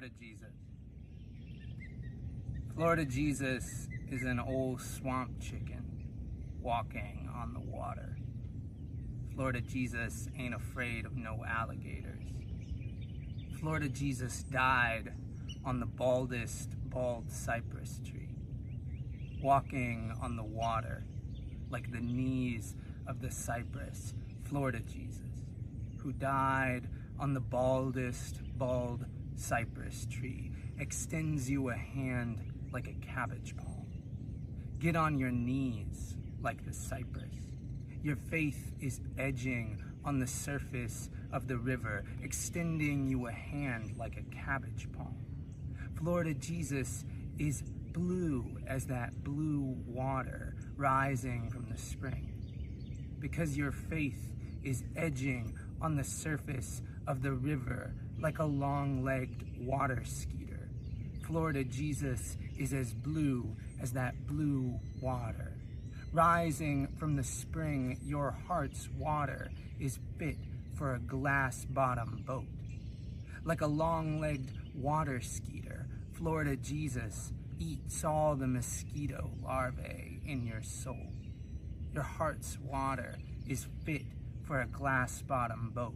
Florida Jesus. Florida Jesus is an old swamp chicken walking on the water. Florida Jesus ain't afraid of no alligators. Florida Jesus died on the baldest bald cypress tree, walking on the water like the knees of the cypress. Florida Jesus, who died on the baldest bald cypress tree, extends you a hand like a cabbage palm. Get on your knees like the cypress. Your faith is edging on the surface of the river, extending you a hand like a cabbage palm. Florida Jesus is blue as that blue water rising from the spring, because your faith is edging on the surface of the river like a long-legged water skeeter. Florida Jesus is as blue as that blue water. Rising from the spring, your heart's water is fit for a glass-bottom boat. Like a long-legged water skeeter, Florida Jesus eats all the mosquito larvae in your soul. Your heart's water is fit for a glass-bottom boat.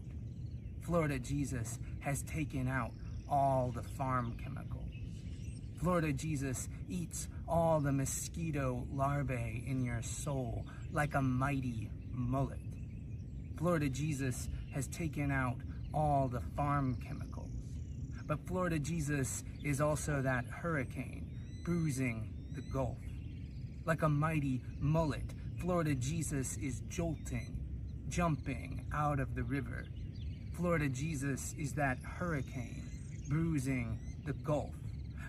Florida Jesus has taken out all the farm chemicals. Florida Jesus eats all the mosquito larvae in your soul like a mighty mullet. Florida Jesus has taken out all the farm chemicals. But Florida Jesus is also that hurricane bruising the Gulf. Like a mighty mullet, Florida Jesus is jolting, jumping out of the river. Florida Jesus is that hurricane bruising the Gulf,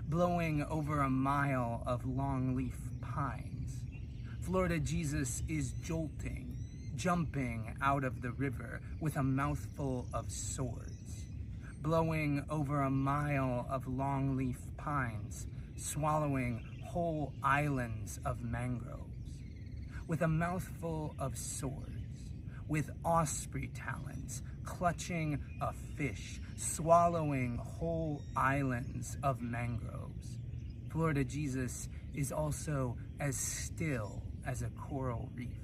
blowing over a mile of longleaf pines. Florida Jesus is jolting, jumping out of the river with a mouthful of swords, blowing over a mile of longleaf pines, swallowing whole islands of mangroves, with a mouthful of swords, with osprey talons, clutching a fish, swallowing whole islands of mangroves. Florida Jesus is also as still as a coral reef,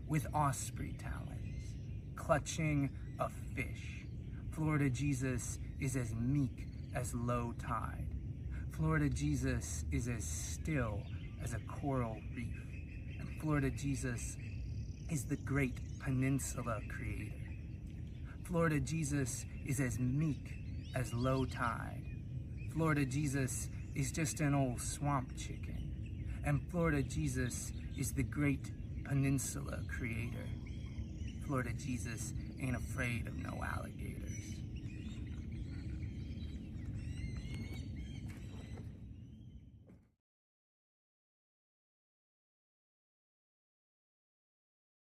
with osprey talons, clutching a fish. Florida Jesus is as meek as low tide. Florida Jesus is as still as a coral reef. And Florida Jesus is the great peninsula creator. Florida Jesus is as meek as low tide. Florida Jesus is just an old swamp chicken. And Florida Jesus is the great peninsula creator. Florida Jesus ain't afraid of no alligator.